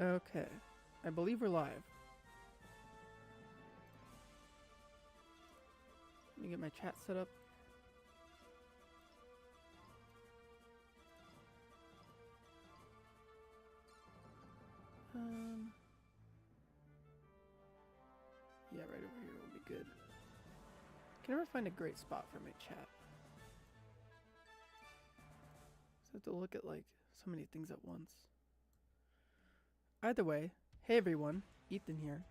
Okay, I believe we're live. Let me get my chat set up. Yeah, right over here will be good. Can never find a great spot for my chat. So I have to look at like so many things at once. Either way, hey everyone, Ethan here,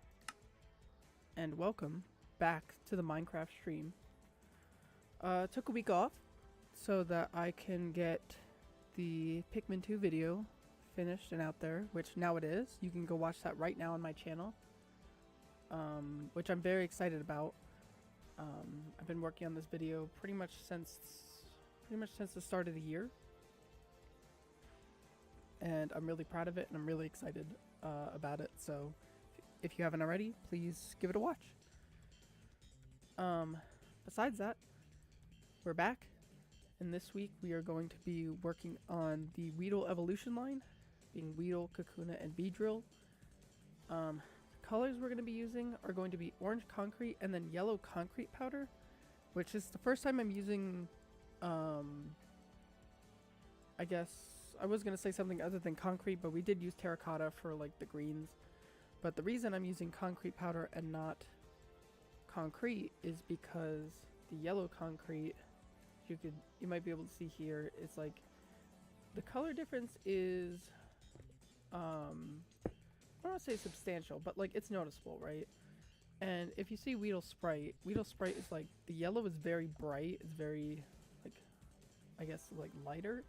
and welcome back to the Minecraft stream. Took a week off so that I can get the Pikmin 2 video finished and out there, which now it is. You can go watch that right now on my channel, which I'm very excited about. I've been working on this video pretty much since the start of the year, and I'm really proud of it, and I'm really excited about it. So if you haven't already, please give it a watch. Besides that, we're back, and this week we are going to be working on the Weedle evolution line, being Weedle, Kakuna, and Beedrill. Colors we're going to be using are going to be orange concrete and then yellow concrete powder, which is the first time I'm using, I guess I was going to say something other than concrete, but we did use terracotta for like the greens. But the reason I'm using concrete powder and not concrete is because the yellow concrete, you might be able to see here, it's like the color difference is, I don't want to say substantial, but like it's noticeable, right? And if you see Weedle Sprite is like, the yellow is very bright, it's very like, I guess like lighter.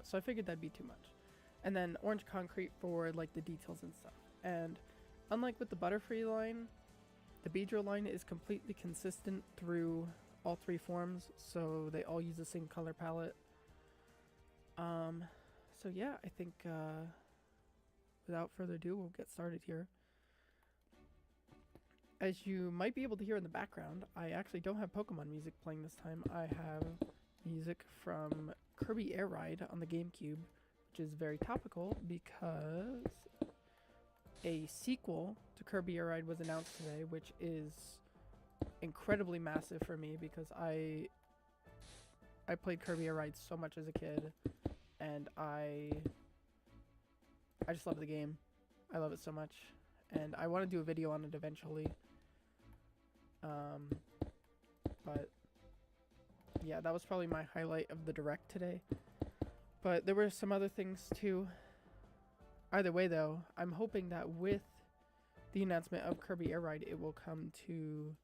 So I figured that'd be too much. And then orange concrete for like the details and stuff. And unlike with the Butterfree line, the Beedrill line is completely consistent through all three forms, so they all use the same color palette. So yeah, I think without further ado, we'll get started here. As you might be able to hear in the background, I actually don't have Pokemon music playing this time. I have music from Kirby Air Ride on the GameCube, which is very topical because a sequel to Kirby Air Ride was announced today, which is incredibly massive for me because I played Kirby Air Ride so much as a kid, and I just love the game. I love it so much, and I want to do a video on it eventually. But yeah, that was probably my highlight of the direct today. But there were some other things too. Either way though, I'm hoping that with the announcement of Kirby Air Ride, it will come to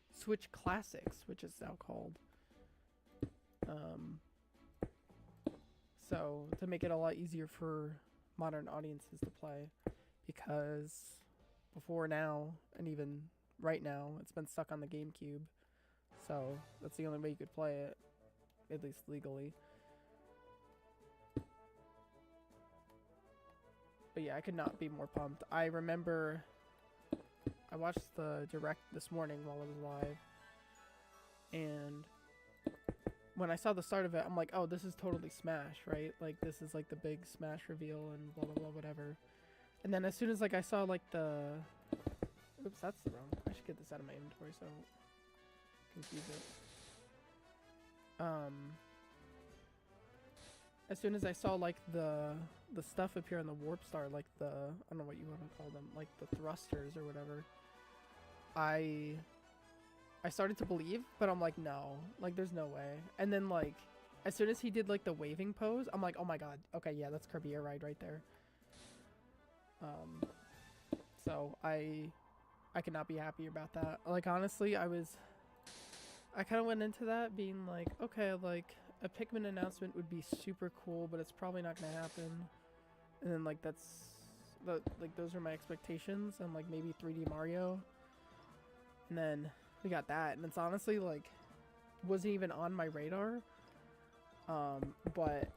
Switch Classics, which is now called. So to make it a lot easier for modern audiences to play, because before now, and even right now, it's been stuck on the GameCube. So that's the only way you could play it, at least legally. But yeah, I could not be more pumped. I remember I watched the direct this morning while I was live, and when I saw the start of it, I'm like, oh, this is totally Smash, right? Like, this is like the big Smash reveal and blah, blah, blah, whatever. And then as soon as like I saw like the... Oops, that's the wrong... I should get this out of my inventory so I don't confuse it. As soon as I saw like the stuff appear in the Warp Star, like the... I don't know what you want to call them, like the thrusters or whatever. I started to believe, but I'm like, no, like there's no way. And then like, as soon as he did like the waving pose, I'm like, oh my god, okay, yeah, that's Kirby Air Ride right there. So I could not be happier about that. Like honestly, I kind of went into that being like, okay, like a Pikmin announcement would be super cool, but it's probably not gonna happen. And then like like those are my expectations, and like maybe 3D Mario. And then we got that, and it's honestly like wasn't even on my radar. But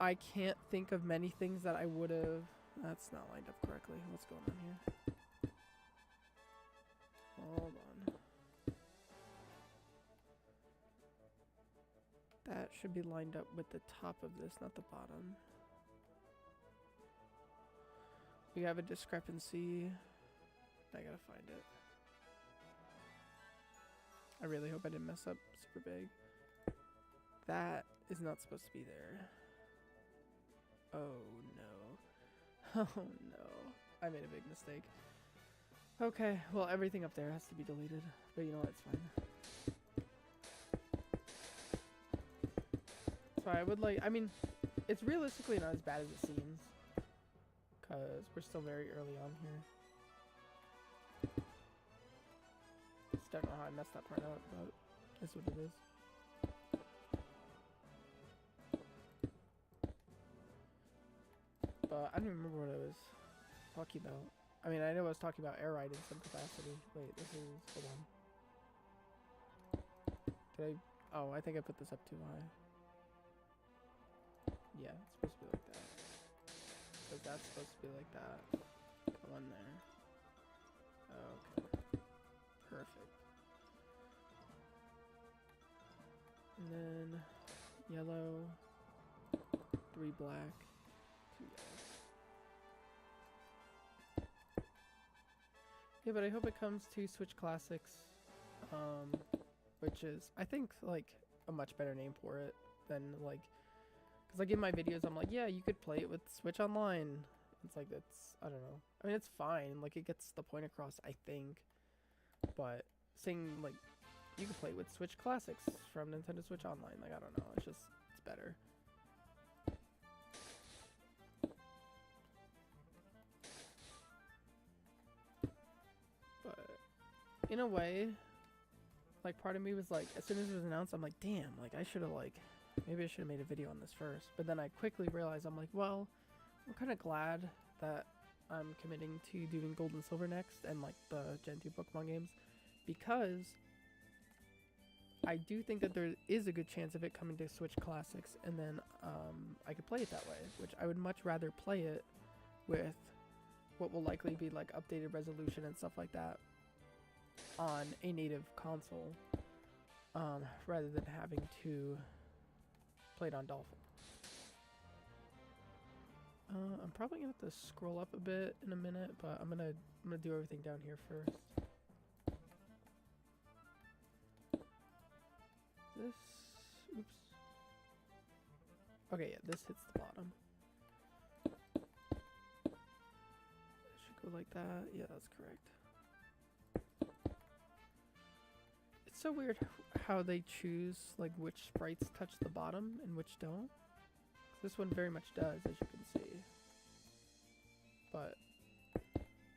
I can't think of many things that I would have. That's not lined up correctly. What's going on here? Hold on. That should be lined up with the top of this, not the bottom. We have a discrepancy. I gotta find it. I really hope I didn't mess up super big. That is not supposed to be there. Oh no. Oh no. I made a big mistake. Okay, well everything up there has to be deleted. But you know what, it's fine. So I would like, I mean, it's realistically not as bad as it seems. Because we're still very early on here. Just don't know how I messed that part up, but that's what it is. But I don't even remember what I was talking about. I mean, I know I was talking about air ride in some capacity. Wait, this is, hold on. Did I, oh, I think I put this up too high. Yeah, it's supposed to be like that. Because that's supposed to be like that. Go on there. Okay. Perfect. And then yellow, 3 black, 2 yellow. Yeah, but I hope it comes to Switch Classics, which is, I think, like, a much better name for it than, like, because like in my videos, I'm like, yeah, you could play it with Switch Online. It's like, it's, I don't know. I mean, it's fine. Like, it gets the point across, I think. But saying, like, you can play it with Switch Classics from Nintendo Switch Online. Like, I don't know. It's just, it's better. But in a way, like, part of me was like, as soon as it was announced, I'm like, damn, like, I should have, like, maybe I should have made a video on this first. But then I quickly realized, I'm like, well, I'm kind of glad that I'm committing to doing Gold and Silver next and, like, the Gen 2 Pokemon games. Because I do think that there is a good chance of it coming to Switch Classics. And then I could play it that way. Which I would much rather play it with what will likely be, like, updated resolution and stuff like that on a native console. Rather than having to play it on Dolphin. I'm probably gonna have to scroll up a bit in a minute, but I'm gonna do everything down here first. This, oops. Okay, yeah, this hits the bottom. It should go like that. Yeah, that's correct. It's so weird how they choose, like, which sprites touch the bottom and which don't. This one very much does, as you can see. But,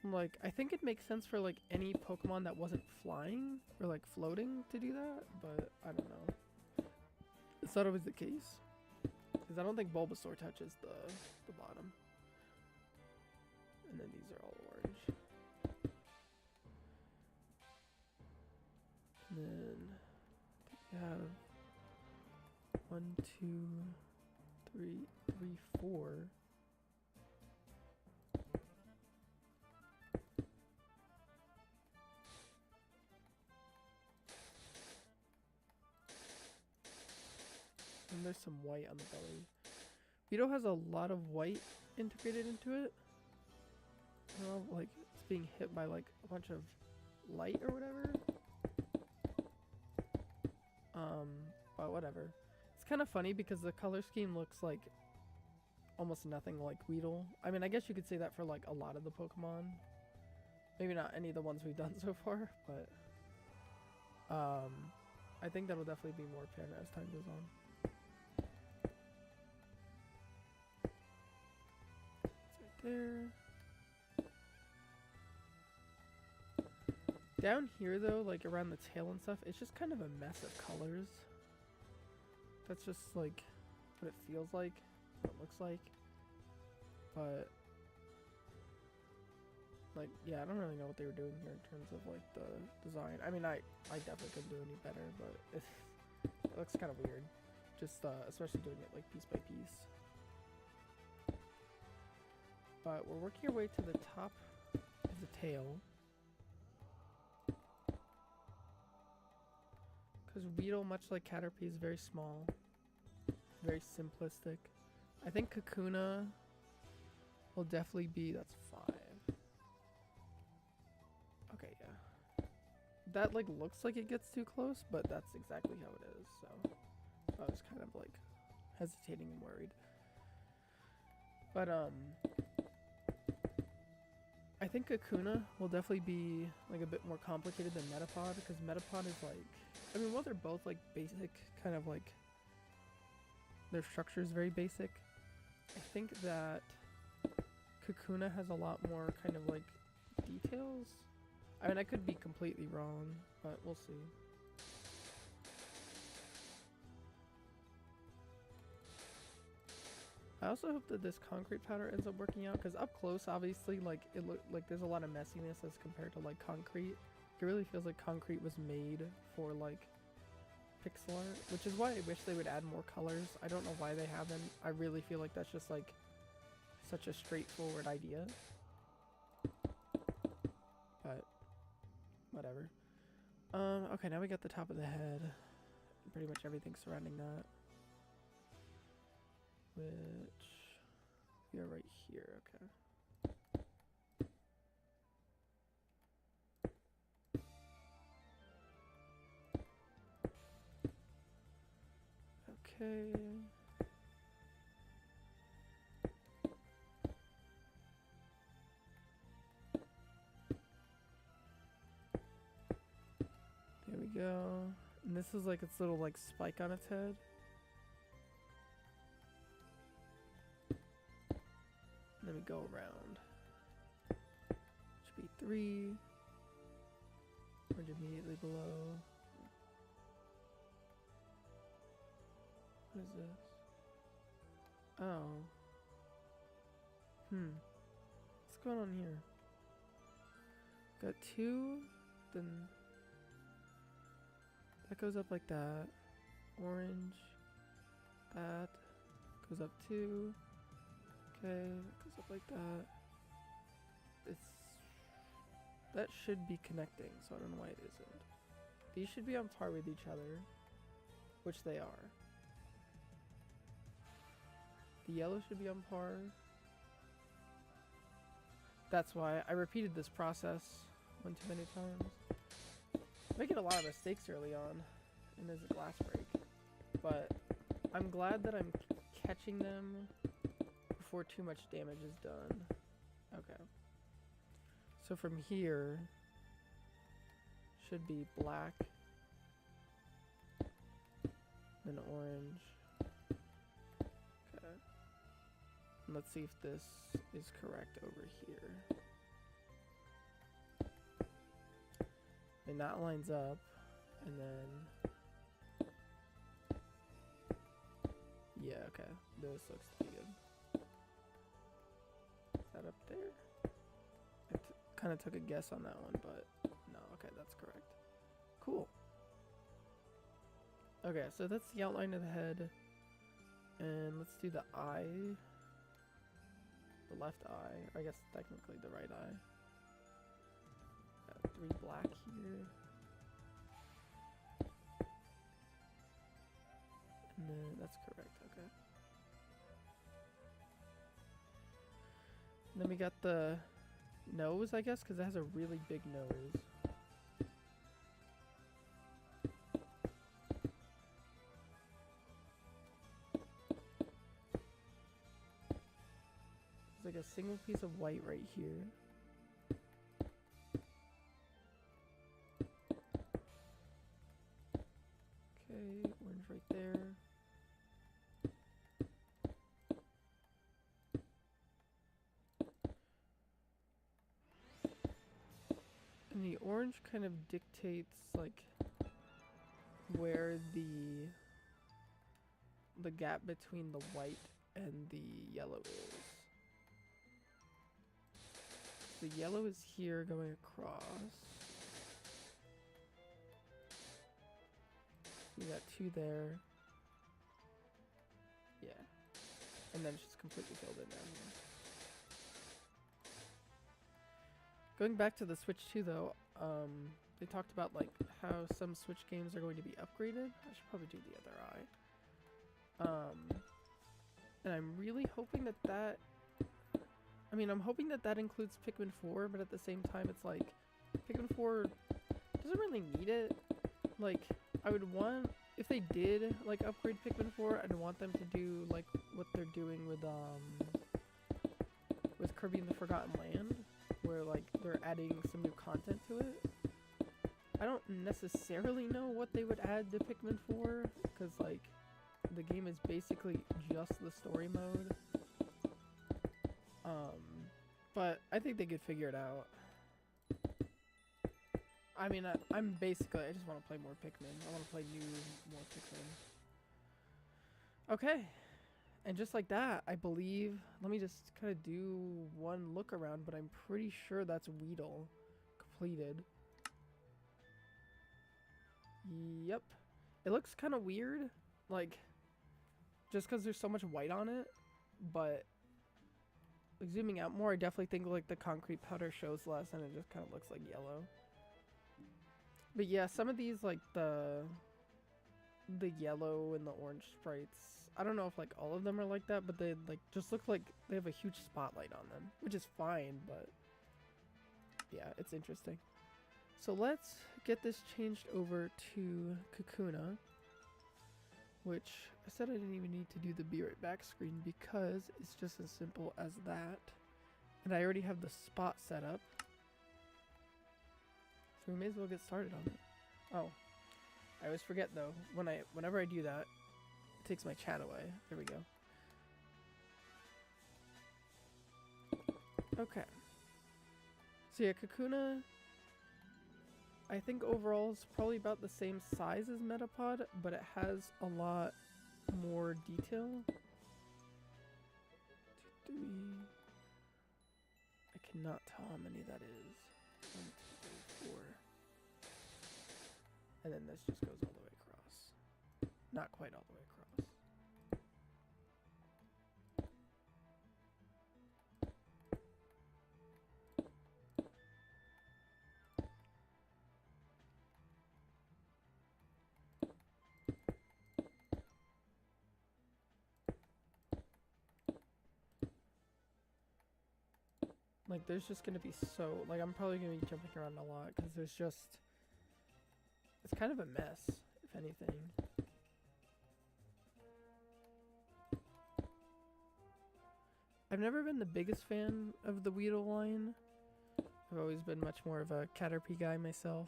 like, I think it makes sense for, like, any Pokemon that wasn't flying or, like, floating to do that, but I don't know. It's not always the case. Because I don't think Bulbasaur touches the bottom. And then these are all orange. And then we have 1, 2, 3, 4. And there's some white on the belly. Weedle has a lot of white integrated into it. I don't know, like, it's being hit by, like, a bunch of light or whatever. But whatever. It's kind of funny because the color scheme looks like almost nothing like Weedle. I mean, I guess you could say that for, like, a lot of the Pokemon. Maybe not any of the ones we've done so far, but I think that'll definitely be more apparent as time goes on. It's right there. Down here, though, like, around the tail and stuff, it's just kind of a mess of colors. That's just, like, what it feels like, what it looks like. But, like, yeah, I don't really know what they were doing here in terms of, like, the design. I mean, I definitely couldn't do any better, but it looks kind of weird. Just, especially doing it, like, piece by piece. But we're working our way to the top of the tail. Because Weedle, much like Caterpie, is very small. Very simplistic. I think Kakuna will definitely be, that's 5. Okay, yeah. That like looks like it gets too close, but that's exactly how it is, so I was kind of like hesitating and worried. But I think Kakuna will definitely be like a bit more complicated than Metapod, because Metapod is like, I mean, while they're both like basic, kind of like their structure is very basic, I think that Kakuna has a lot more kind of like details. I mean, I could be completely wrong, but we'll see. I also hope that this concrete powder ends up working out, because up close, obviously, like it look like there's a lot of messiness as compared to like concrete. It really feels like concrete was made for like pixel art, which is why I wish they would add more colors. I don't know why they haven't. I really feel like that's just like such a straightforward idea. But whatever. Okay, now we got the top of the head. Pretty much everything surrounding that. Which we are right here, okay. Okay. There we go. And this is like its little like spike on its head. And then we go around. Should be 3. Orange immediately below. What is this? Oh. What's going on here? Got 2, then that goes up like that. Orange. That goes up 2. Okay, that goes up like that. That should be connecting, so I don't know why it isn't. These should be on par with each other, which they are. The yellow should be on par. That's why I repeated this process one too many times. Making a lot of mistakes early on, and there's a glass break. But I'm glad that I'm catching them before too much damage is done. Okay. So from here, should be black, then orange. Okay. And let's see if this is correct over here. And that lines up, and then, yeah, okay, this looks to be good. Is that up there? I kind of took a guess on that one, but no, okay, that's correct. Cool. Okay, so that's the outline of the head, and let's do the eye, the left eye, or I guess technically the right eye. Got 3 black here. And then that's correct, okay. And then we got the nose, I guess, because it has a really big nose. There's like a single piece of white right here. Okay, orange right there. And the orange kind of dictates like where the gap between the white and the yellow is. The yellow is here going across. We got 2 there. Yeah. And then it's just completely filled in down here. Going back to the Switch 2 though, they talked about like how some Switch games are going to be upgraded. I should probably do the other eye. And I'm really hoping that I mean, I'm hoping that that includes Pikmin 4, but at the same time, it's like, Pikmin 4 doesn't really need it. Like, I would want, if they did, like, upgrade Pikmin 4, I'd want them to do, like, what they're doing with Kirby and the Forgotten Land, where, like, they're adding some new content to it. I don't necessarily know what they would add to Pikmin 4, because, like, the game is basically just the story mode. But I think they could figure it out. I mean, I just want to play more Pikmin. I want to play more Pikmin. Okay. And just like that, I believe, let me just kind of do one look around, but I'm pretty sure that's Weedle completed. Yep. It looks kind of weird, like, just because there's so much white on it, but like, zooming out more, I definitely think like the concrete powder shows less and it just kind of looks like yellow. But yeah, some of these, like the yellow and the orange sprites, I don't know if like all of them are like that, but they like just look like they have a huge spotlight on them, which is fine, but yeah, it's interesting. So let's get this changed over to Kakuna, which I said I didn't even need to do the be right back screen because it's just as simple as that. And I already have the spot set up. So we may as well get started on it. Oh, I always forget though, whenever I do that, it takes my chat away. There we go. Okay. So yeah, Kakuna, I think overall is probably about the same size as Metapod, but it has a lot more detail. 2, 3. I cannot tell how many that is. 1, 2, 3, 4. And then this just goes all the way across. Not quite all the way across. Like, there's just gonna be so, like, I'm probably gonna be jumping around a lot because there's just, it's kind of a mess, if anything. I've never been the biggest fan of the Weedle line. I've always been much more of a Caterpie guy myself.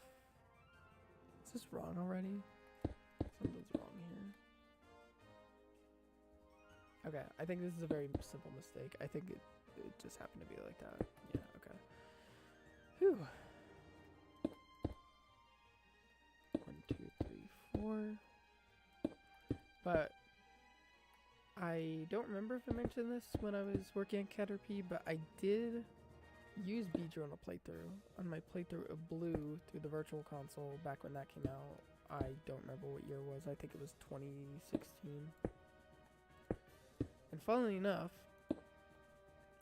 Is this wrong already? Something's wrong here. Okay, I think this is a very simple mistake. I think it just happened to be like that. Yeah, okay. Whew. 1, 2, 3, 4. But I don't remember if I mentioned this when I was working on Caterpie, but I did use Beedrill on a playthrough. On my playthrough of Blue through the Virtual Console back when that came out. I don't remember what year it was. I think it was 2016. And funnily enough,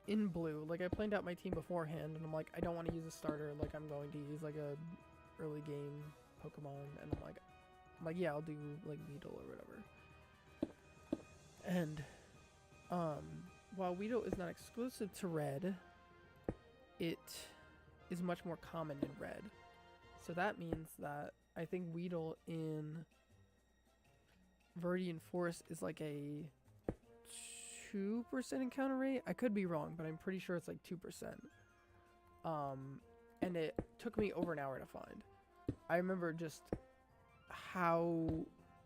in Blue, like, I planned out my team beforehand, and I'm like, I don't want to use a starter, like, I'm going to use, like, a early game Pokemon, and I'm like, yeah, I'll do, like, Weedle or whatever. And, while Weedle is not exclusive to Red, it is much more common in Red. So that means that I think Weedle in Viridian Forest is, like, a 2% encounter rate. I could be wrong, but I'm pretty sure it's like 2%. And it took me over an hour to find. I remember just how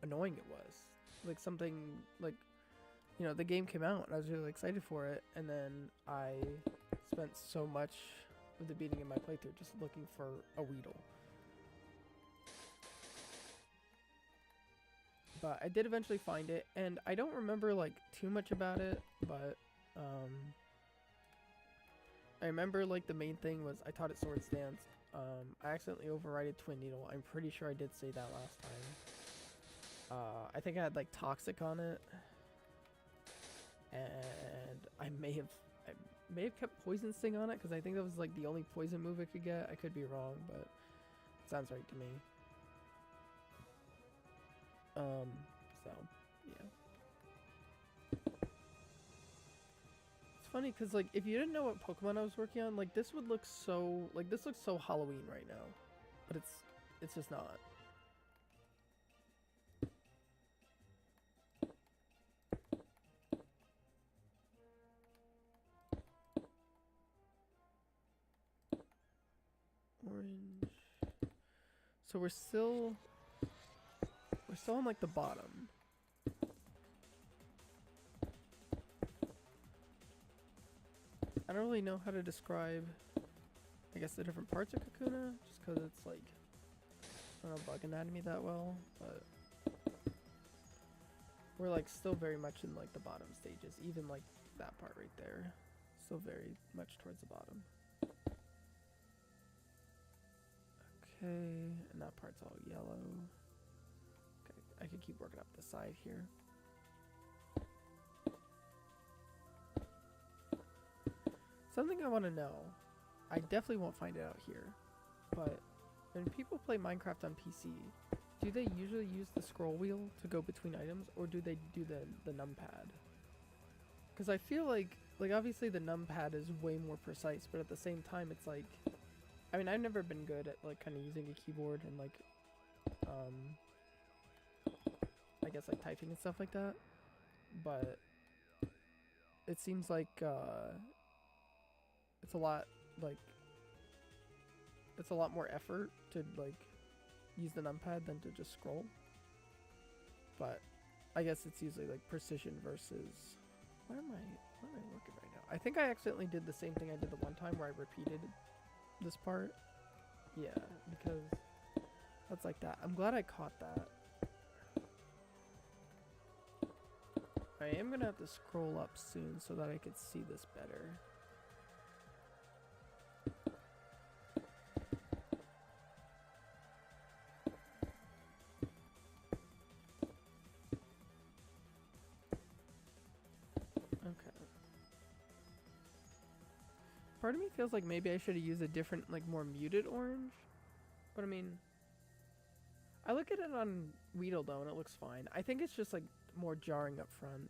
annoying it was. Like, something like, you know, the game came out and I was really excited for it, and then I spent so much of the beginning of my playthrough just looking for a Weedle. But I did eventually find it, and I don't remember, like, too much about it, but, I remember, like, the main thing was I taught it Sword Stance. I accidentally overrided Twin Needle. I'm pretty sure I did say that last time. I think I had, like, Toxic on it. And I may have kept Poison Sting on it, because I think that was, like, the only poison move I could get. I could be wrong, but it sounds right to me. So, yeah. It's funny because like if you didn't know what Pokemon I was working on, like this would look so this looks so Halloween right now, but it's just not. Orange. So we're still on like the bottom. I don't really know how to describe, I guess, the different parts of Kakuna, just because it's like, I don't know bug anatomy that well, but we're like still very much in like the bottom stages, even like that part right there, still very much towards the bottom. Okay, and that part's all yellow. Okay, I could keep working up the side here. Something I want to know, I definitely won't find it out here, but when people play Minecraft on PC, do they usually use the scroll wheel to go between items, or do they do the numpad? Because I feel like obviously the numpad is way more precise, but at the same time it's like, I mean, I've never been good at like kind of using a keyboard and like, I guess like typing and stuff like that, but it seems like, it's a lot more effort to like use the numpad than to just scroll. But I guess it's usually like precision versus what am I working right now? I think I accidentally did the same thing I did the one time where I repeated this part. Yeah, because that's like that. I'm glad I caught that. I am gonna have to scroll up soon so that I could see this better. Part of me feels like maybe I should have used a different, like, more muted orange. But I mean, I look at it on Weedle though, and it looks fine. I think it's just like more jarring up front.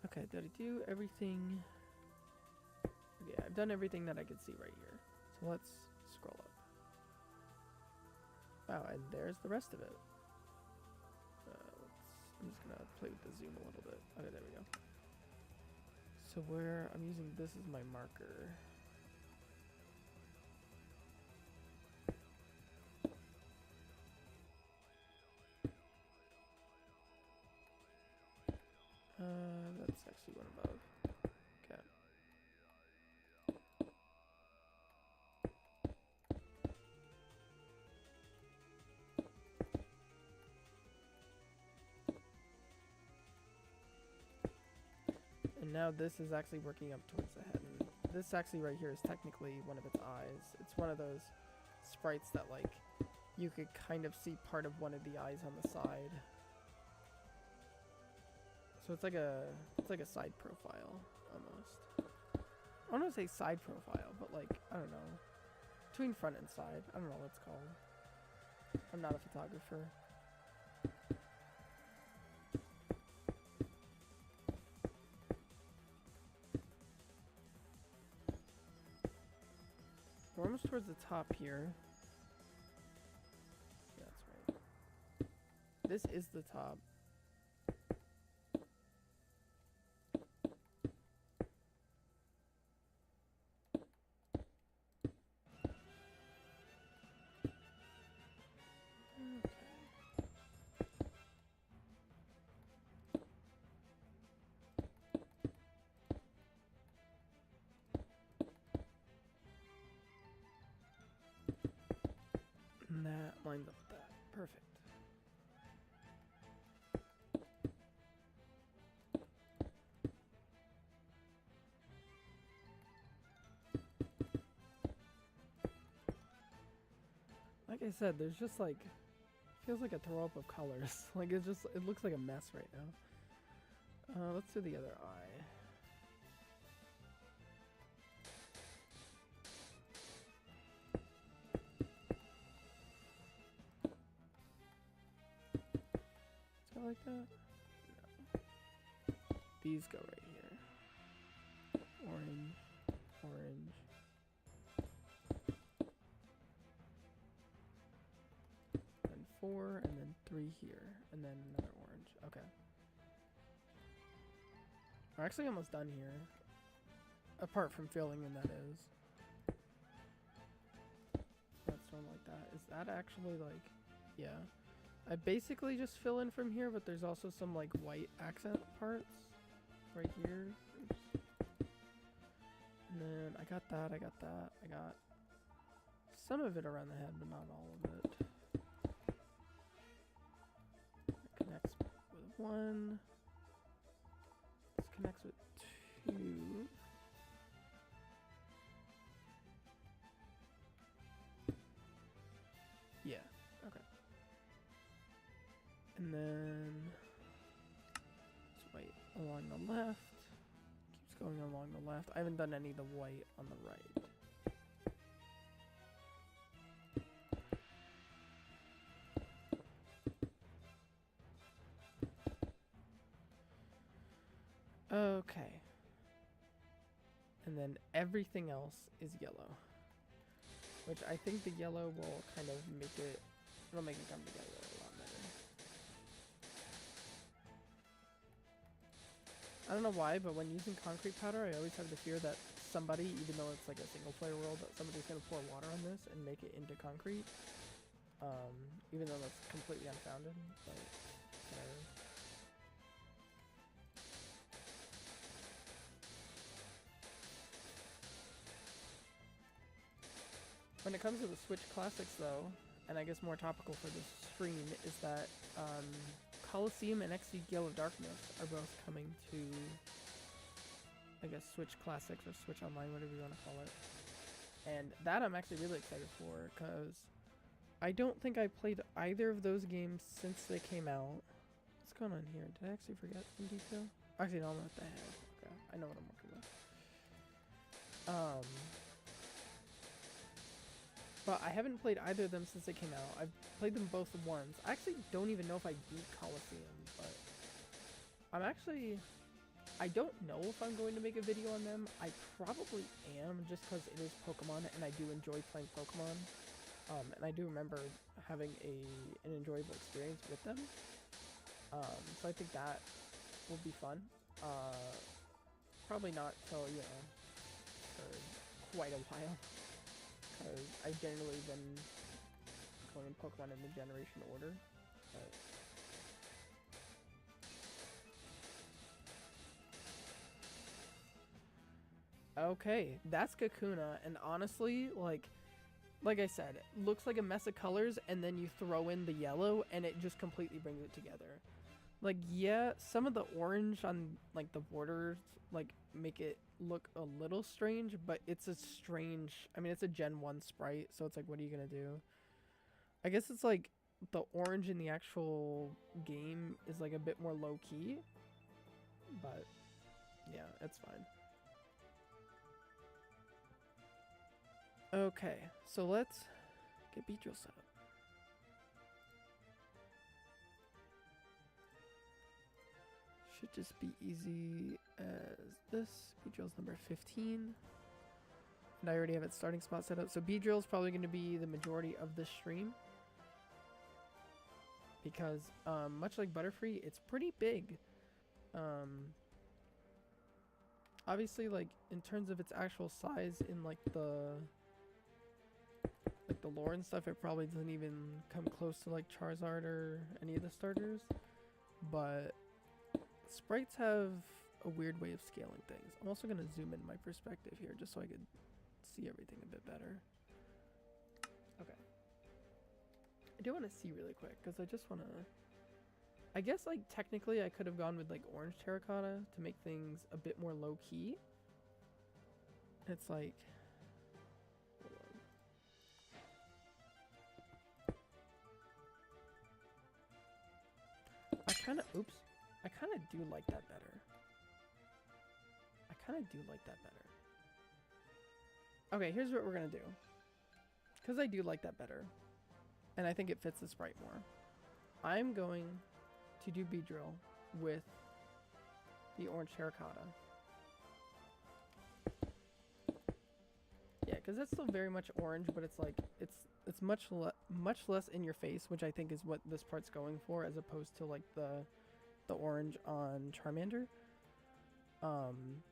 Okay, did I do everything? Yeah, I've done everything that I could see right here. So let's scroll up. Wow, and there's the rest of it. I'm just gonna play with the zoom a little bit. Okay, there we go. So where I'm using this as my marker. That's actually one above. Okay. And now this is actually working up towards the head. And this actually right here is technically one of its eyes. It's one of those sprites that like you could kind of see part of one of the eyes on the side. So it's like a side profile almost. I don't want to say side profile, but like, I don't know. Between front and side. I don't know what it's called. I'm not a photographer. We're almost towards the top here. Yeah, that's right. This is the top. And that lines up with that. Perfect. Like I said, there's just like, feels like a throw up of colors. Like it looks like a mess right now. Let's do the other eye. Like that? No. these go right here. Orange, orange. And 4, and then 3 here, and then another orange. Okay. We're actually almost done here. Apart from filling in, that is. That's one like that. Is that actually like, yeah. I basically just fill in from here, but there's also some like white accent parts right here. Oops. And then I got that, I got that, I got some of it around the head, but not all of it. It connects with 1. This connects with 2. Yeah, okay. And then this white along the left. Keeps going along the left. I haven't done any of the white on the right. Okay. And then everything else is yellow. Which I think the yellow will kind of make it, it'll make it come together a lot better. I don't know why, but when using concrete powder, I always have the fear that somebody, even though it's like a single player world, that somebody's going to pour water on this and make it into concrete. Even though that's completely unfounded, but whatever. When it comes to the Switch Classics, though, and I guess more topical for this stream, is that Coliseum and XD Gale of Darkness are both coming to, I guess, Switch Classics or Switch Online, whatever you want to call it. And that I'm actually really excited for, because I don't think I played either of those games since they came out. What's going on here? Did I actually forget some detail? Actually, no, I'm at the head. Okay, I know what I'm working with. But I haven't played either of them since they came out. I've played them both once. I actually don't even know if I beat Coliseum, but I don't know if I'm going to make a video on them. I probably am, just because it is Pokemon, and I do enjoy playing Pokemon. And I do remember having an enjoyable experience with them. So I think that will be fun. Probably not till, for quite a while. Because I've generally been going Pokemon in the generation order. But okay, that's Kakuna, and honestly, like I said, it looks like a mess of colors, and then you throw in the yellow, and it just completely brings it together. Like, yeah, some of the orange on, like, the borders, like, make it look a little strange, but it's a strange, I mean, it's a Gen 1 sprite, so it's like, what are you gonna do? I guess it's like, the orange in the actual game is, like, a bit more low-key, but, yeah, it's fine. Okay, so let's get Beedrill set up. Should just be easy as this. Beedrill's number 15. And I already have its starting spot set up. So Beedrill's probably going to be the majority of this stream. Because, much like Butterfree, it's pretty big. Obviously, like, in terms of its actual size in, like, the lore and stuff, it probably doesn't even come close to, like, Charizard or any of the starters. But sprites have a weird way of scaling things. I'm also going to zoom in my perspective here just so I could see everything a bit better. Okay. I do want to see really quick because I just want to... I guess, like, technically I could have gone with, like, orange terracotta to make things a bit more low-key. It's like... Hold on. I kind of... Oops. I kind of do like that better. Okay, here's what we're going to do. Because I do like that better. And I think it fits the sprite more. I'm going to do Beedrill with the orange terracotta. Yeah, because that's still very much orange, but it's like it's much less in your face, which I think is what this part's going for, as opposed to like the orange on Charmander. Right?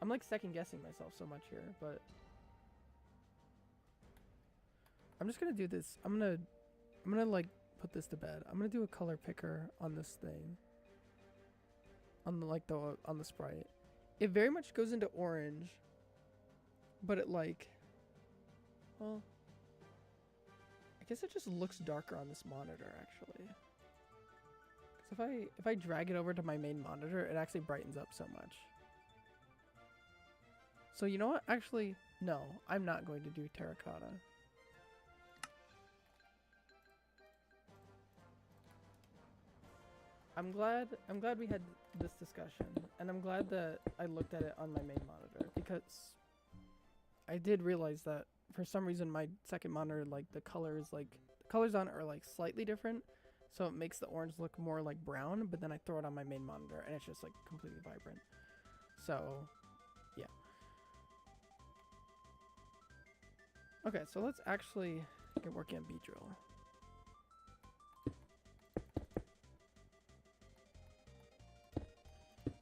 I'm like second guessing myself so much here, but I'm just gonna do this. I'm gonna like put this to bed. I'm gonna do a color picker on this thing. On the sprite. It very much goes into orange, but it like, well, I guess it just looks darker on this monitor actually. Cause if I drag it over to my main monitor, it actually brightens up so much. So you know what? Actually, no, I'm not going to do terracotta. I'm glad we had this discussion, and I'm glad that I looked at it on my main monitor, because I did realize that for some reason my second monitor, like the colors on it are like slightly different, so it makes the orange look more like brown, but then I throw it on my main monitor and it's just like completely vibrant. So yeah. Okay, so let's actually get working on Beedrill.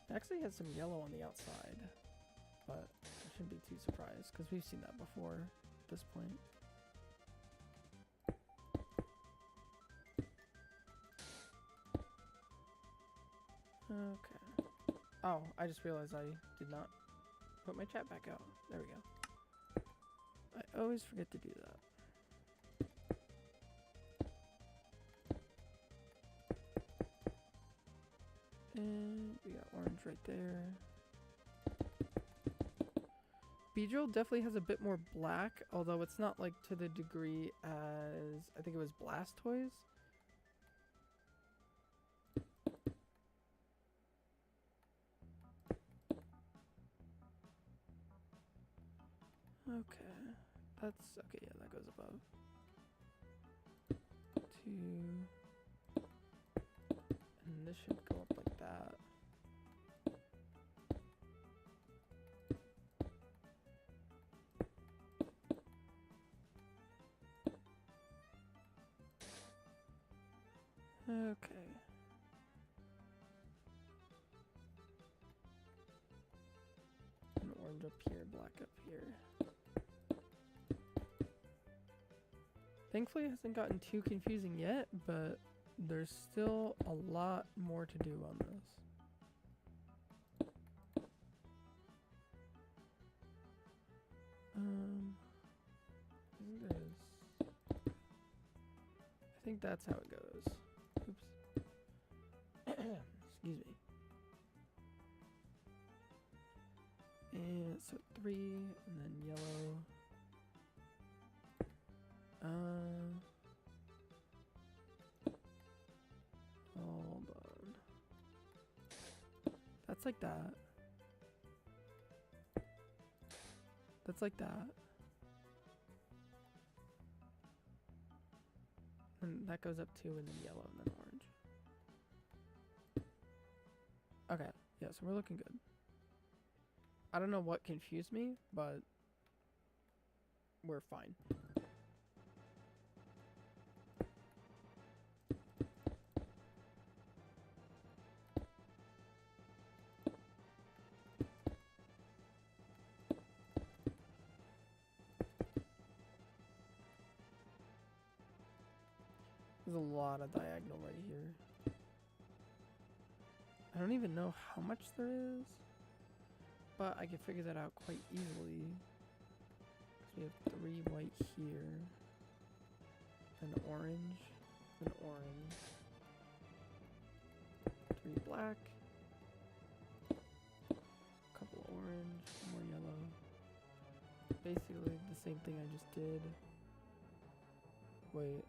It actually has some yellow on the outside, but I shouldn't be too surprised because we've seen that before at this point. Okay. Oh, I just realized I did not put my chat back out. There we go. I always forget to do that. And we got orange right there. Beedrill definitely has a bit more black, although it's not like to the degree as I think it was Blastoise. Okay, that's okay. Yeah, that goes above. 2, and this should go up like that. Okay. And orange up here, black up here. Thankfully it hasn't gotten too confusing yet, but there's still a lot more to do on this. I think that's how it goes. Oops. Excuse me. And so 3, and then yellow. Hold on. That's like that. That's like that. And that goes up 2, and then yellow, and then orange. Okay, yeah, so we're looking good. I don't know what confused me, but we're fine. There's a lot of diagonal right here. I don't even know how much there is, but I can figure that out quite easily. Because we have 3 white here, an orange, an orange, 3 black, a couple orange, more yellow. Basically the same thing I just did. Wait.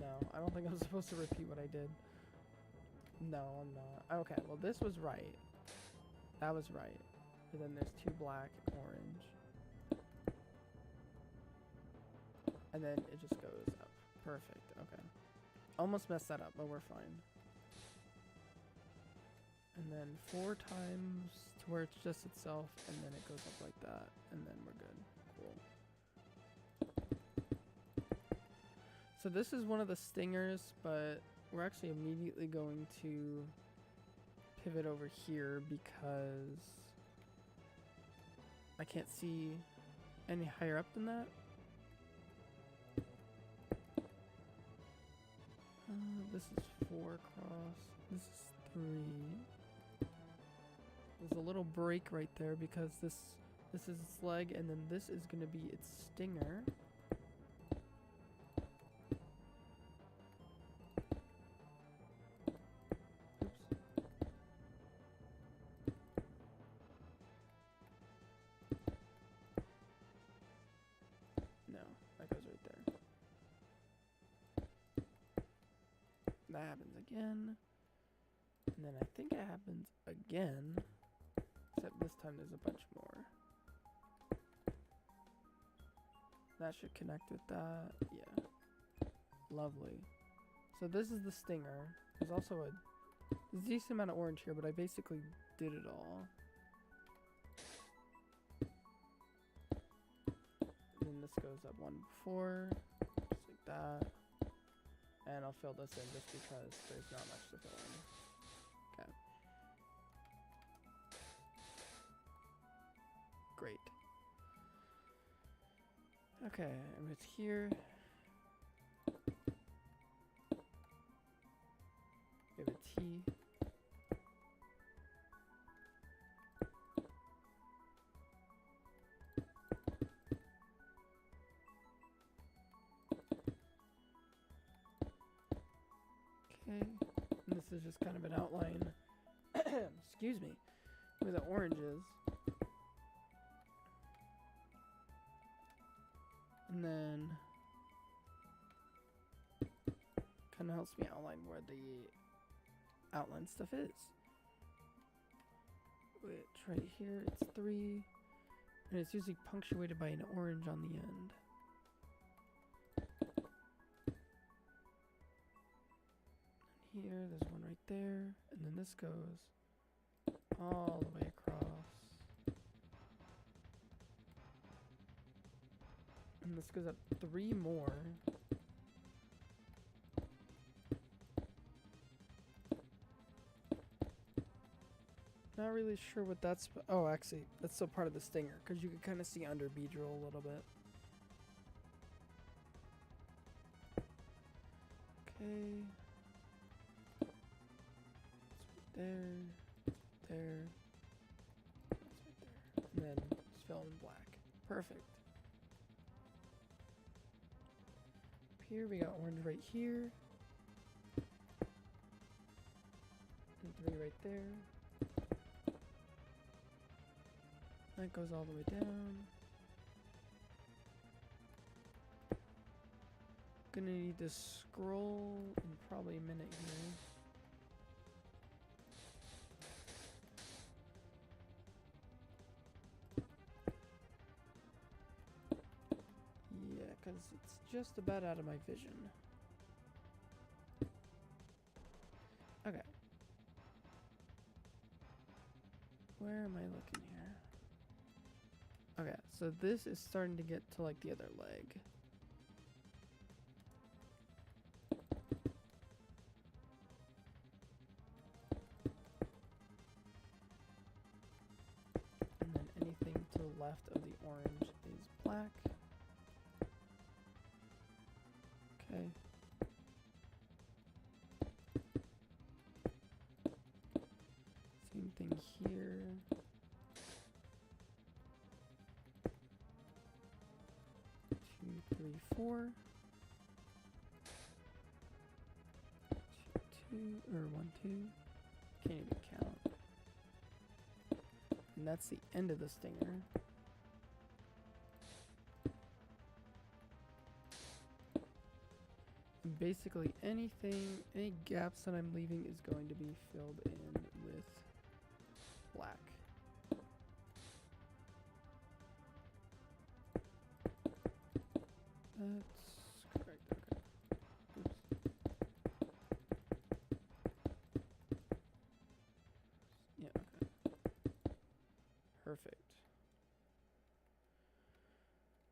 No, I don't think I'm supposed to repeat what I did. No, I'm not. Okay, well this was right. That was right. And then there's 2 black, orange. And then it just goes up. Perfect, okay. almost messed that up, but we're fine. And then 4 times to where it's just itself, and then it goes up like that, and then we're good. Cool. So this is one of the stingers, but we're actually immediately going to pivot over here because I can't see any higher up than that. This is 4 across. This is 3. There's a little break right there because this is its leg, and then this is going to be its stinger. Oops. No, that goes right there. That happens again. And then I think it happens again. Except this time there's a bunch more. That should connect with that. Yeah. Lovely. So this is the stinger. There's also a decent amount of orange here, but I basically did it all. And then this goes up one before. Just like that. And I'll fill this in just because there's not much to fill in. Okay. Great. Okay, and it's here. We have a T. Okay, and this is just kind of an outline, excuse me, where the orange is. And then kind of helps me outline where the outline stuff is. Which right here, it's 3, and it's usually punctuated by an orange on the end. And here, there's one right there, and then this goes all the way across. And this goes up 3 more. Not really sure what that's. Oh, actually, that's still part of the stinger because you can kind of see under Beedrill a little bit. Okay. It's right there. There. That's right there. And then just fill in black. Perfect. Here we got orange right here, and 3 right there. That goes all the way down. Gonna need to scroll in probably a minute here. Because it's just about out of my vision. Okay. Where am I looking here? Okay, so this is starting to get to like the other leg. And then anything to the left of the orange is black. Okay. Same thing here. 2, 3, 4. 2, 2, or 1, 2. Can't even count. And that's the end of the stinger. Basically anything, any gaps that I'm leaving is going to be filled in with black. That's correct, okay. Oops. Perfect.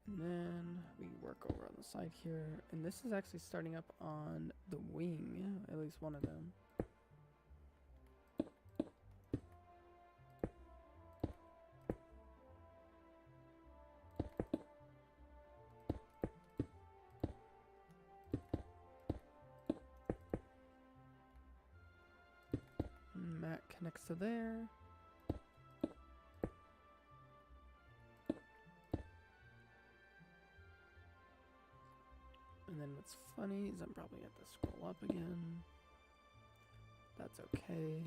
And then we work over on the side here. And this is actually starting up on the wing, at least one of them. Mat connects to there. And then what's funny is I'm probably going to have to scroll up again. That's okay.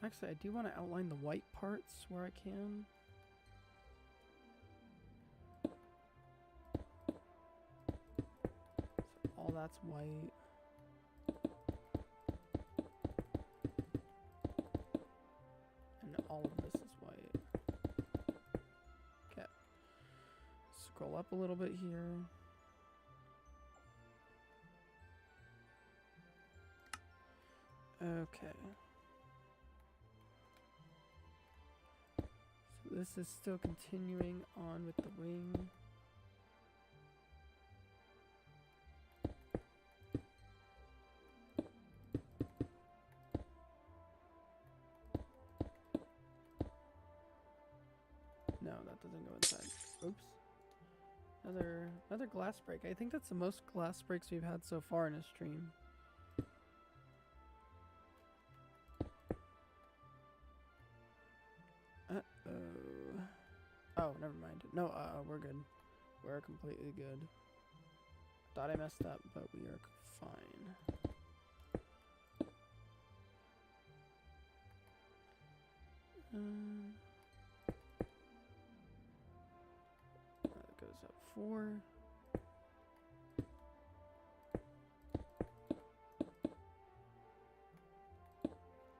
Actually, I do want to outline the white parts where I can. So all that's white. And all of this is white. Okay. Scroll up a little bit here. Okay. So this is still continuing on with the wing. No, that doesn't go inside. Oops. Another glass break. I think that's the most glass breaks we've had so far in a stream. Uh-oh. Oh, never mind. No, we're good. We're completely good. Thought I messed up, but we are fine. That goes up 4.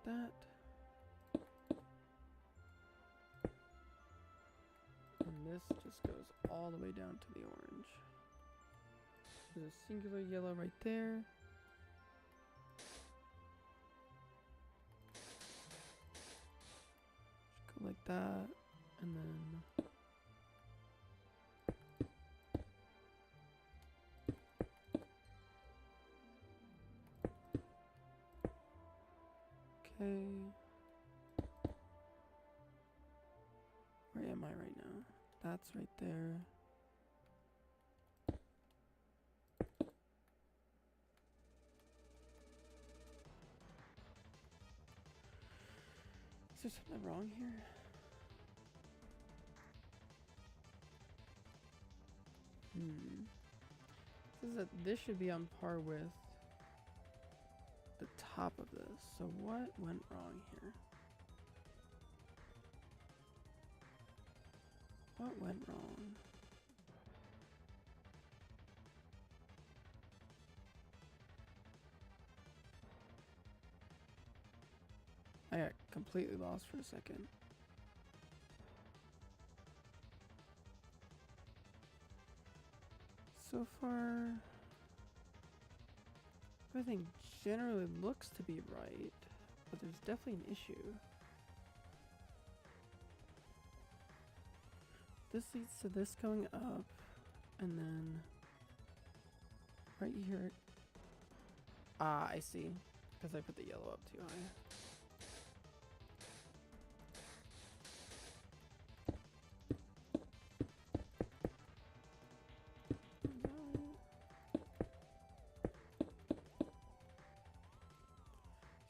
That. And this just goes all the way down to the orange. There's a singular yellow right there. Just go like that, and then okay. Where am I right now? That's right there. Is there something wrong here? This should be on par with the top of this. So what went wrong here? What went wrong? I got completely lost for a second. So far, everything generally looks to be right, but there's definitely an issue. This leads to this going up, and then right here. Ah, I see. Because I put the yellow up too high.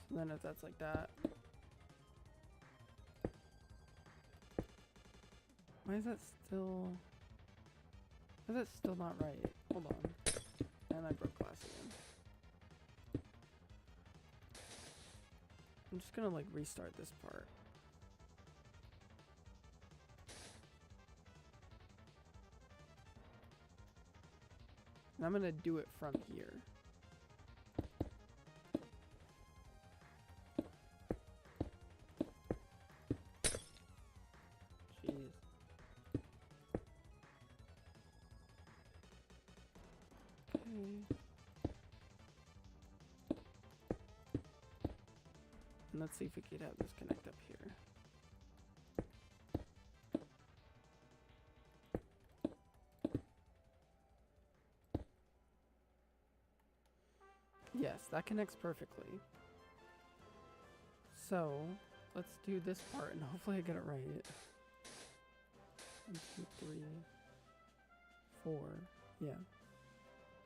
So then if that's like that. Why is that still not right? Hold on. And I broke glass again. I'm just gonna like restart this part. And I'm gonna do it from here. Jeez. Okay. And let's see if we could have this connect up here. Yes, that connects perfectly. So, let's do this part and hopefully I get it right. 1, 2, 3, 4. Yeah.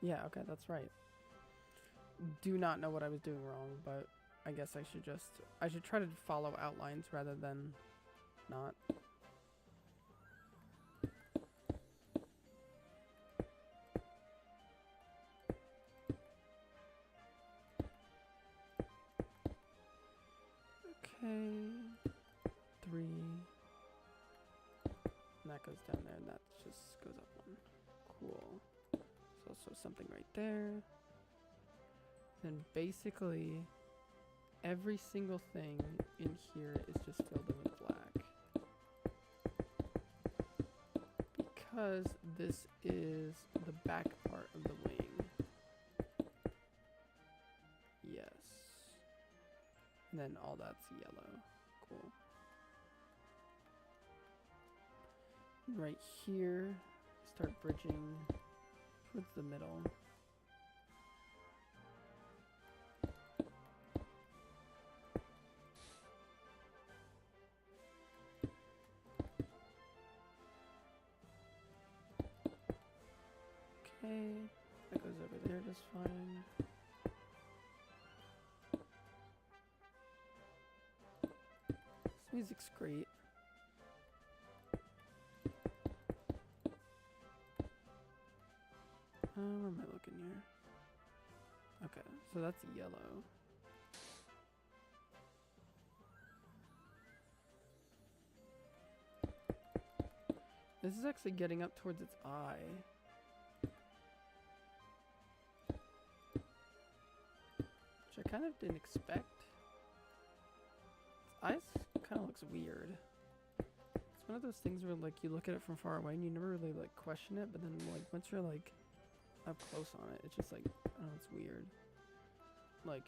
Yeah, okay, that's right. Do not know what I was doing wrong, but I guess I should try to follow outlines rather than not. Okay, 3, and that goes down there, and that just goes up 1. Cool. So also something right there. Then basically every single thing in here is just filled in with black. Because this is the back part of the wing. Yes. And then all that's yellow. Cool. Right here, start bridging towards the middle. Okay, that goes over there just fine. This music's great. Where am I looking here? Okay, so that's yellow. This is actually getting up towards its eye. Which I kind of didn't expect. Its eyes kind of looks weird. It's one of those things where like you look at it from far away and you never really like question it, but then like once you're like up close on it, it's just like, oh, it's weird. Like,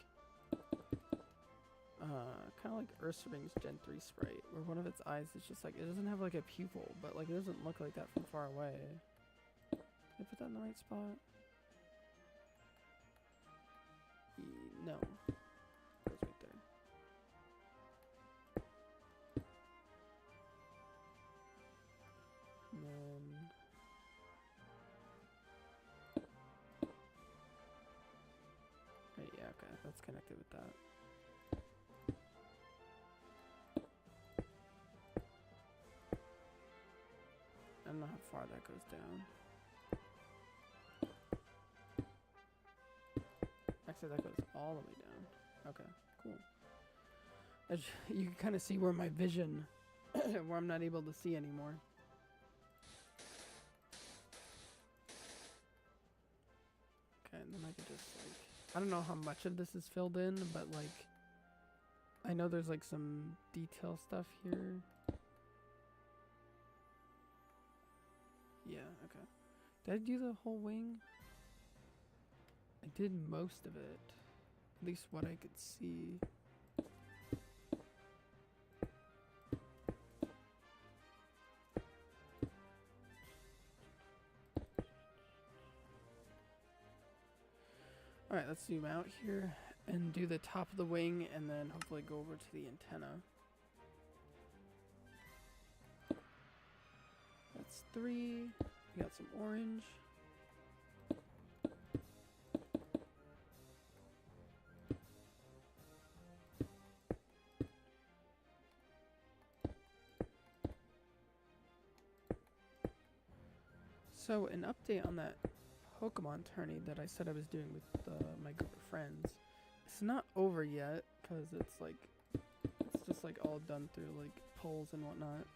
kind of like Ursaring's Gen 3 sprite, where one of its eyes is just like, it doesn't have like a pupil, but like it doesn't look like that from far away. Did I put that in the right spot? No. It goes right there. And then right, yeah, okay, that's connected with that. I don't know how far that goes down. Actually, that goes all the way down. Okay, cool. You can kind of see where my vision, where I'm not able to see anymore. Okay, and then I could just like, I don't know how much of this is filled in, but like, I know there's like some detail stuff here. Yeah, okay. Did I do the whole wing? I did most of it. At least what I could see. Alright, let's zoom out here and do the top of the wing and then hopefully go over to the antenna. That's 3. We got some orange. So an update on that Pokemon tourney that I said I was doing with my group of friends. It's not over yet because it's like, it's just like all done through like polls and whatnot.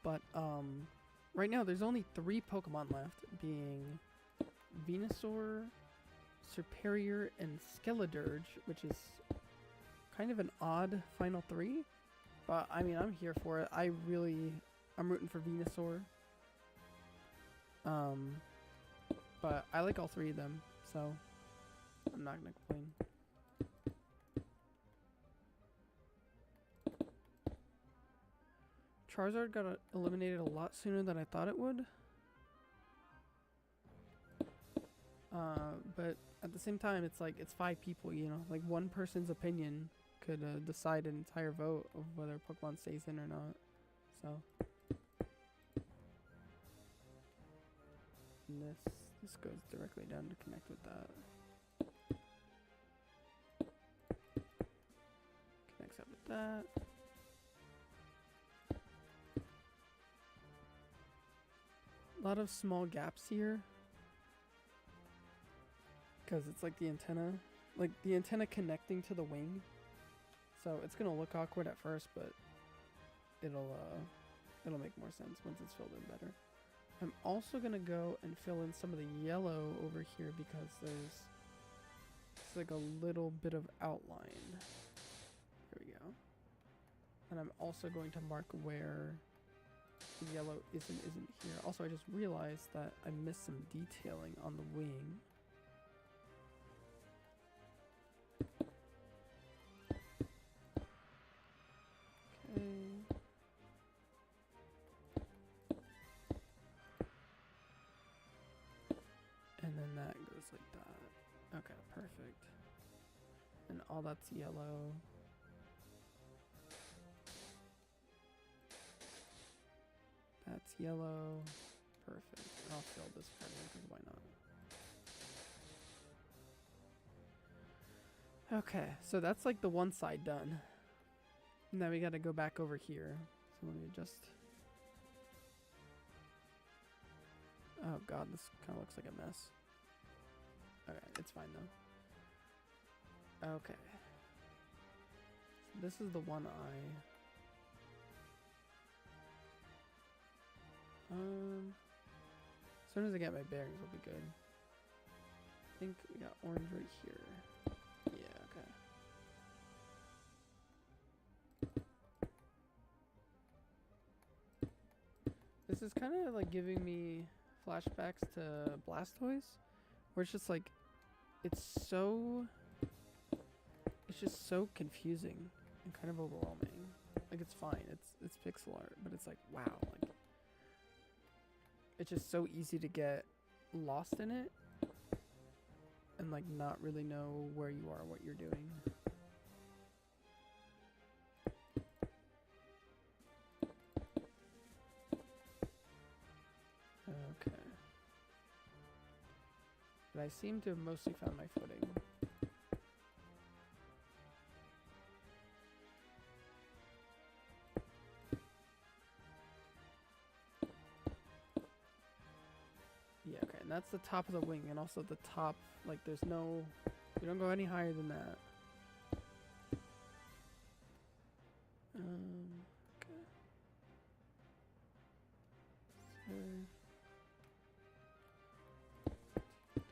But right now there's only 3 Pokemon left, being Venusaur, Serperior, and Skeledirge, which is kind of an odd final 3. But I mean, I'm here for it. I'm rooting for Venusaur. But I like all 3 of them, so I'm not gonna complain. Charizard got eliminated a lot sooner than I thought it would. But at the same time, it's like, it's 5 people, you know? Like, one person's opinion could decide an entire vote of whether Pokemon stays in or not. So. And this goes directly down to connect with that. Connects up with that. A lot of small gaps here. Because it's like the antenna connecting to the wing. So it's gonna look awkward at first, but it'll make more sense once it's filled in better. I'm also gonna go and fill in some of the yellow over here because there's like a little bit of outline. Here we go. And I'm also going to mark where the yellow isn't here. Also, I just realized that I missed some detailing on the wing. And then that goes like that. Okay, perfect. And all that's yellow. That's yellow. Perfect. I'll fill this part in because why not? Okay, so that's like the one side done. Now we gotta go back over here. So let me just... Oh god, this kind of looks like a mess. Okay, it's fine though. Okay. So this is the one eye. As soon as I get my bearings, will be good. I think we got orange right here. Yeah, okay. This is kind of like giving me flashbacks to Blastoise, where it's just like, it's just so confusing and kind of overwhelming. Like, it's fine, it's pixel art, but it's like, wow, like, it's just so easy to get lost in it and like not really know where you are, what you're doing. Okay. But I seem to have mostly found my footing. Yeah, okay, and that's the top of the wing, and also the top, like, there's no, we don't go any higher than that. Okay. So,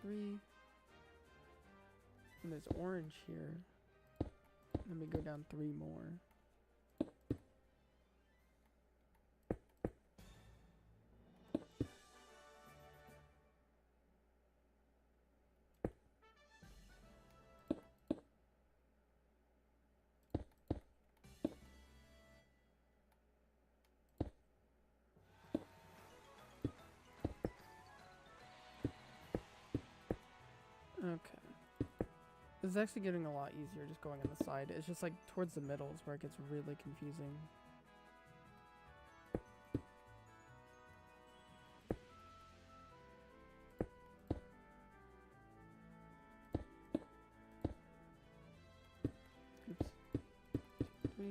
3. And there's orange here. Let me go down 3 more. Okay. This is actually getting a lot easier just going on the side. It's just like towards the middle is where it gets really confusing. Oops. 2, 3.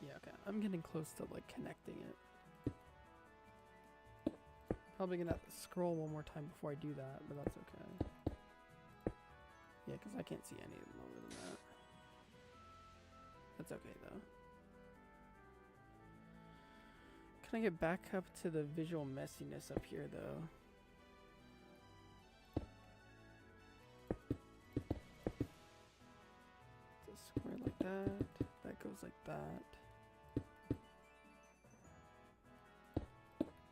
Yeah, okay. I'm getting close to like connecting it. Probably gonna have to scroll one more time before I do that, but that's okay. Yeah, because I can't see any of them lower than that. That's okay though. Can I get back up to the visual messiness up here though? It's a square like that. That goes like that.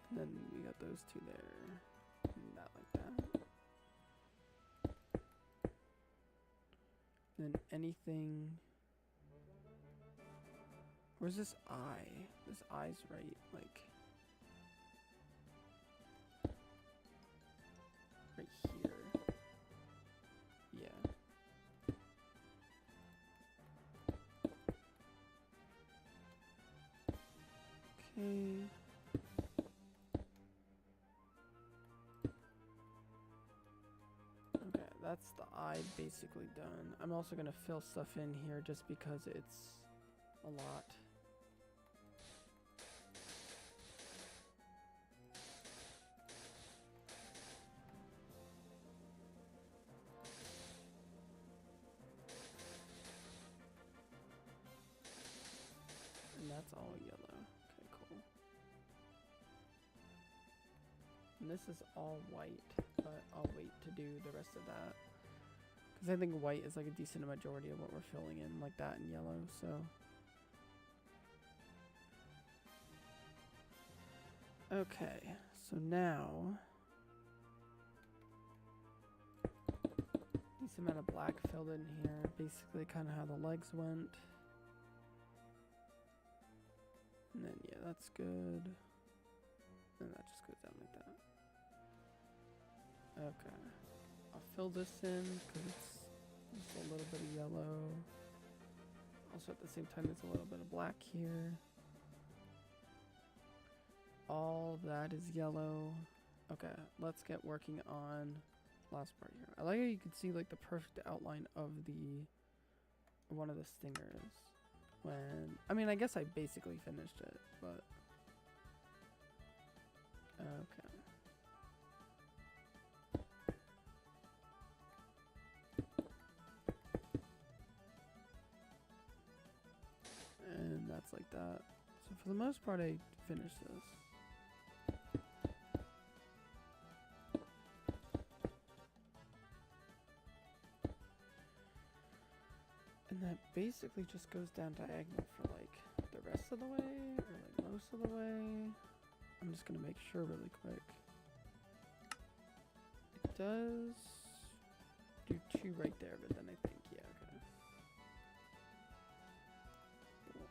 And then we got those two there. And that like that. And then anything Where's this eye? This eye's right, like... right here. Yeah. Okay. Okay, that's the eye basically done. I'm also gonna fill stuff in here just because it's a lot. And that's all yellow. Okay, cool. And this is all white, but I'll wait to do the rest of that. Because I think white is like a decent majority of what we're filling in, like that and yellow, so. Okay, so now. Decent amount of black filled in here, basically kind of how the legs went. And then, yeah, that's good. And that just goes down like that. Okay. I'll fill this in because it's just a little bit of yellow. Also at the same time, there's a little bit of black here. All that is yellow. Okay, let's get working on last part here. I like how you can see like the perfect outline of the one of the stingers. When I mean, I guess I basically finished it, but okay. And that's like that. So for the most part, I finished this. And that basically just goes down diagonal for like the rest of the way, or like most of the way. I'm just gonna make sure really quick. It does do 2 right there, but then I think, yeah, okay.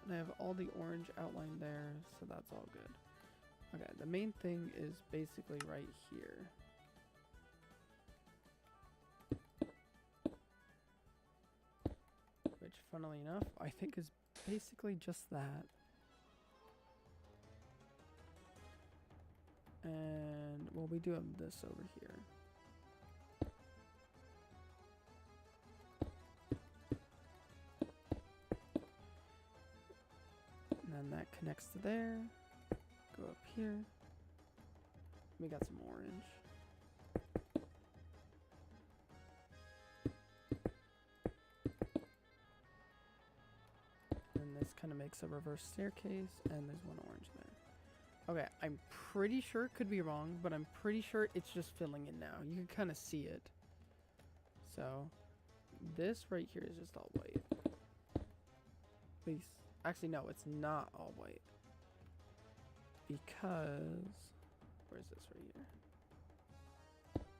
And I have all the orange outlined there, so that's all good. Okay, the main thing is basically right here. Which, funnily enough, I think is basically just that. And, well, we do have this over here. And then that connects to there. Go up here. We got some orange. And this kind of makes a reverse staircase, and there's one orange there. Okay, I'm pretty sure, could be wrong, but I'm pretty sure it's just filling in now. You can kind of see it. So, this right here is just all white. At least, actually no, it's not all white. Because, where's this right here?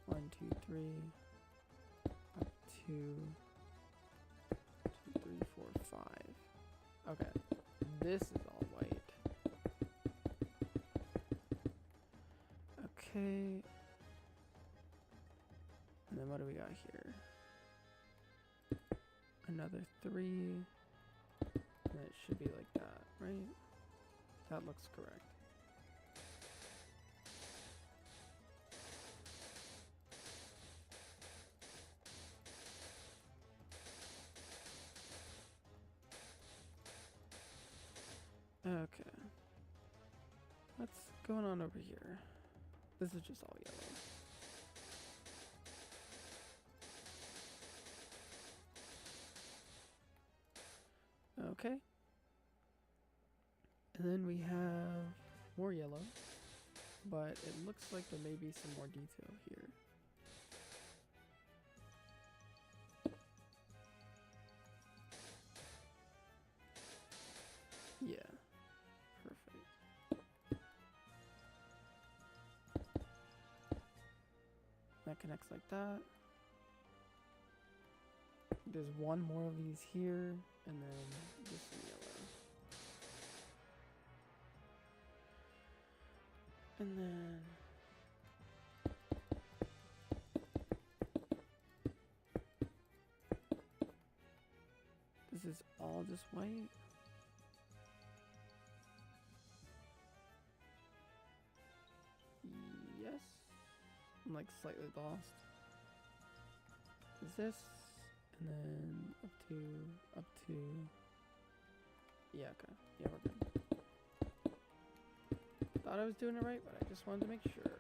1, 2, 3, up 2, 2, 3, 4, 5. Okay, this is all white. Okay. And then what do we got here? Another 3. And it should be like that, right? That looks correct. Okay. What's going on over here? This is just all yellow. Okay. And then we have more yellow, but it looks like there may be some more detail here. Yeah. That connects like that. There's one more of these here, and then this in yellow. And then this is all just white. Yes. I'm like slightly lost. Is this? And then up to. Yeah, okay. Yeah, we're good. Thought I was doing it right, but I just wanted to make sure.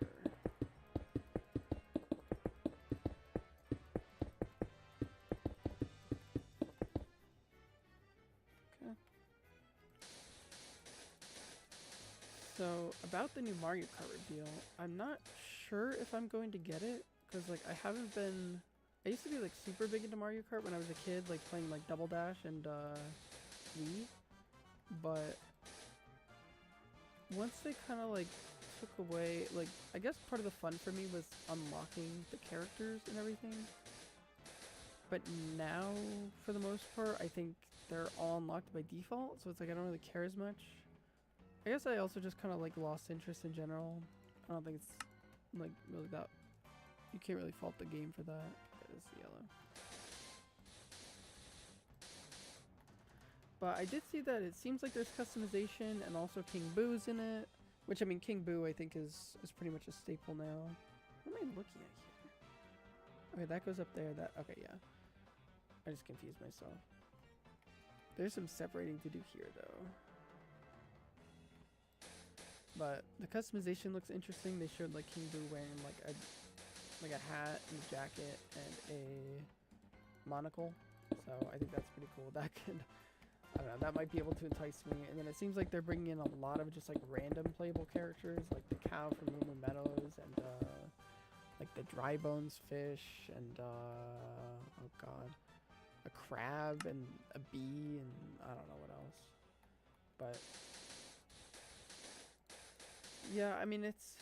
Okay. So, about the new Mario Kart reveal, I'm not sure if I'm going to get it, because like I haven't been. I used to be like super big into Mario Kart when I was a kid, like playing like Double Dash and Wii, but once they kind of like took away, like I guess part of the fun for me was unlocking the characters and everything, but now for the most part I think they're all unlocked by default, so it's like I don't really care as much. I guess I also just kind of like lost interest in general. I don't think it's like really that, you can't really fault the game for that. It's yellow. But I did see that it seems like there's customization and also King Boo's in it. Which, I mean, King Boo I think is pretty much a staple now. What am I looking at here? Okay, that goes up there. That, okay, yeah. I just confused myself. There's some separating to do here, though. But the customization looks interesting. They showed like King Boo wearing like a hat and a jacket and a monocle. So I think that's pretty cool. That could, I don't know, that might be able to entice me. And then it seems like they're bringing in a lot of just like random playable characters, like the cow from Moo Moo Meadows and like the dry bones fish and oh god, a crab and a bee and I don't know what else. But yeah, I mean it's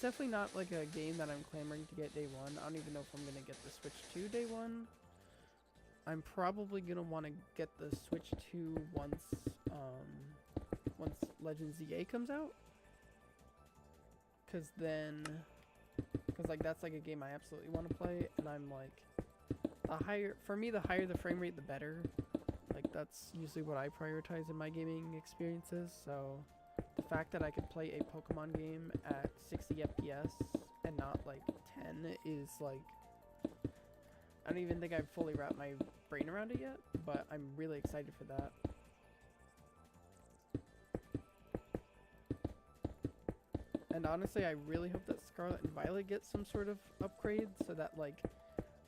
definitely not like a game that I'm clamoring to get day one. I don't even know if I'm gonna get the Switch 2 day one. I'm probably gonna want to get the Switch 2 once Legend ZA comes out, cause like that's like a game I absolutely want to play, and I'm like, the higher the frame rate the better. Like that's usually what I prioritize in my gaming experiences. So the fact that I could play a Pokemon game at 60 FPS and not like 10 is like, I don't even think I've fully wrapped my brain around it yet, but I'm really excited for that. And honestly, I really hope that Scarlet and Violet get some sort of upgrade so that like,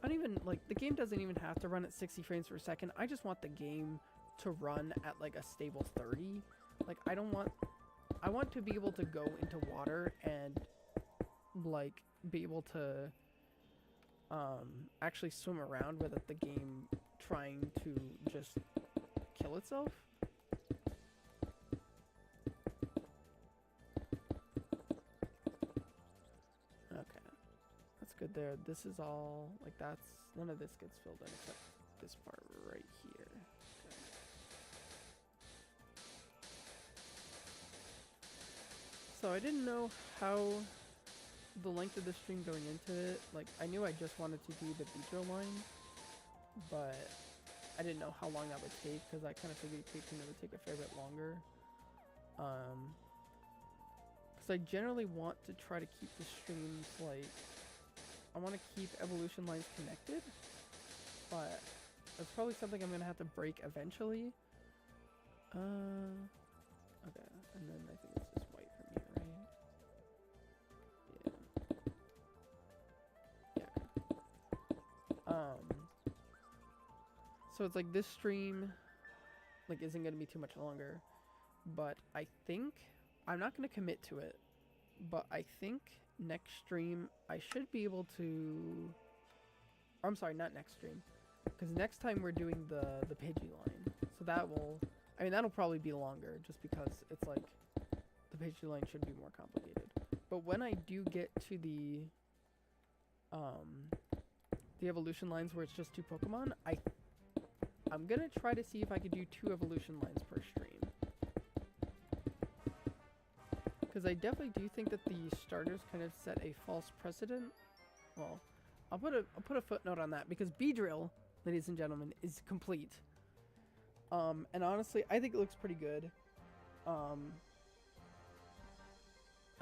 I don't even, like, the game doesn't even have to run at 60 frames per second. I just want the game to run at like a stable 30. Like, I want to be able to go into water and like be able to actually swim around without the game trying to just kill itself. Okay, that's good there. This is all, like, that's, none of this gets filled in except this part right here. Okay. So I didn't know how the length of the stream going into it. Like, I knew I just wanted to do the Beedrill line, but I didn't know how long that would take, because I kind of figured it would take a fair bit longer. Because I generally want to try to keep the streams, like, I want to keep evolution lines connected, but that's probably something I'm going to have to break eventually. Okay, and then I think it's just white from here, right? Yeah. So it's like this stream, like, isn't going to be too much longer, but I think, I'm not going to commit to it, but I think next stream I should be able to, or I'm sorry, not next stream, because next time we're doing the Pidgey line, so that will, I mean, that'll probably be longer, just because it's like, the Pidgey line should be more complicated. But when I do get to the evolution lines where it's just 2 Pokemon, I'm gonna try to see if I could do 2 evolution lines per stream. Because I definitely do think that the starters kind of set a false precedent. Well, I'll put a footnote on that because Beedrill, ladies and gentlemen, is complete. And honestly, I think it looks pretty good. I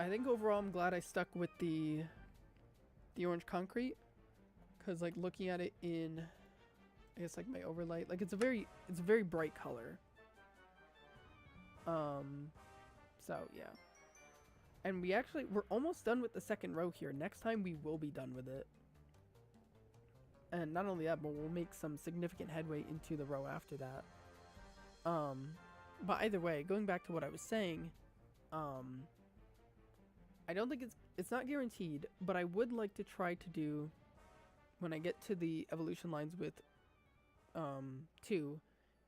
think overall I'm glad I stuck with the orange concrete, because like looking at it in, I guess like my overlay, like it's a very bright color. So yeah. And we're almost done with the second row here. Next time we will be done with it. And not only that, but we'll make some significant headway into the row after that. But either way, going back to what I was saying, I don't think it's not guaranteed, but I would like to try to do, when I get to the evolution lines with 2,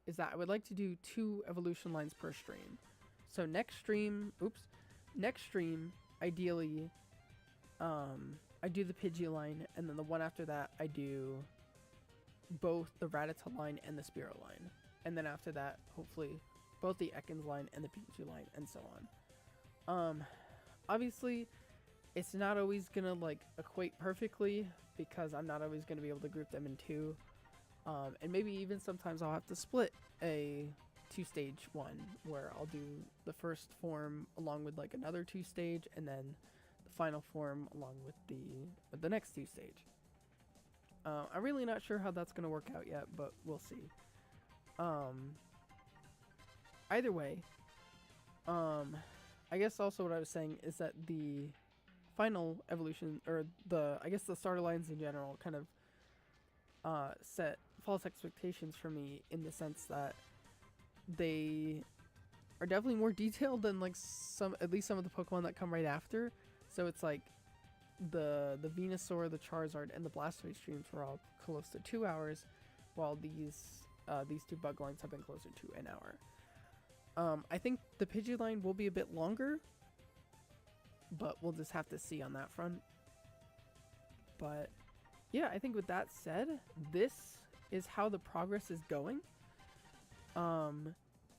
is that I would like to do 2 evolution lines per stream. So next stream, ideally, I do the Pidgey line, and then the one after that, I do both the Rattata line and the Spearow line. And then after that, hopefully, both the Ekans line and the Pikachu line, and so on. Obviously, it's not always gonna, like, equate perfectly, because I'm not always gonna be able to group them in 2. And maybe even sometimes I'll have to split a 2-stage one, where I'll do the first form along with, like, another 2-stage, and then the final form along with the next 2-stage. I'm really not sure how that's gonna work out yet, but we'll see. Either way, I guess also what I was saying is that the final evolution, or I guess the starter lines in general, kind of set false expectations for me, in the sense that they are definitely more detailed than like at least some of the Pokemon that come right after. So it's like the Venusaur, the Charizard, and the Blastoise streams were all close to 2 hours, while these 2 bug lines have been closer to an hour. I think the Pidgey line will be a bit longer, but we'll just have to see on that front. But yeah, I think with that said, this is how the progress is going.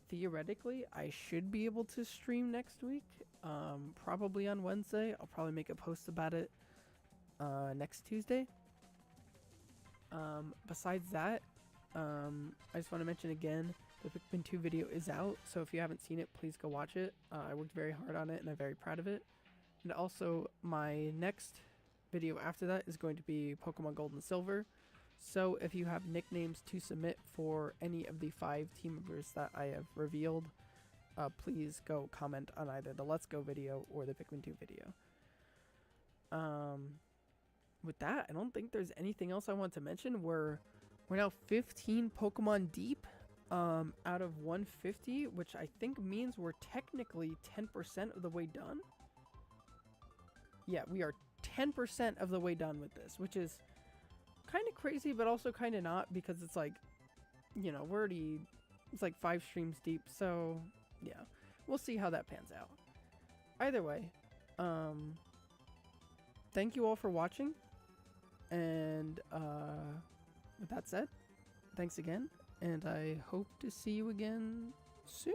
Theoretically, I should be able to stream next week, probably on Wednesday. I'll probably make a post about it next Tuesday. Besides that, I just want to mention again, the Pikmin 2 video is out, so if you haven't seen it, please go watch it. I worked very hard on it, and I'm very proud of it. And also, my next video after that is going to be Pokemon Gold and Silver. So if you have nicknames to submit for any of the 5 team members that I have revealed, please go comment on either the Let's Go video or the Pikmin 2 video. With that, I don't think there's anything else I want to mention. We're now 15 Pokemon deep out of 150, which I think means we're technically 10% of the way done. Yeah, we are 10% of the way done with this, which is kind of crazy, but also kind of not, because it's like, you know, it's like 5 streams deep, so yeah, we'll see how that pans out. Either way, thank you all for watching, and with that said, thanks again, and I hope to see you again soon.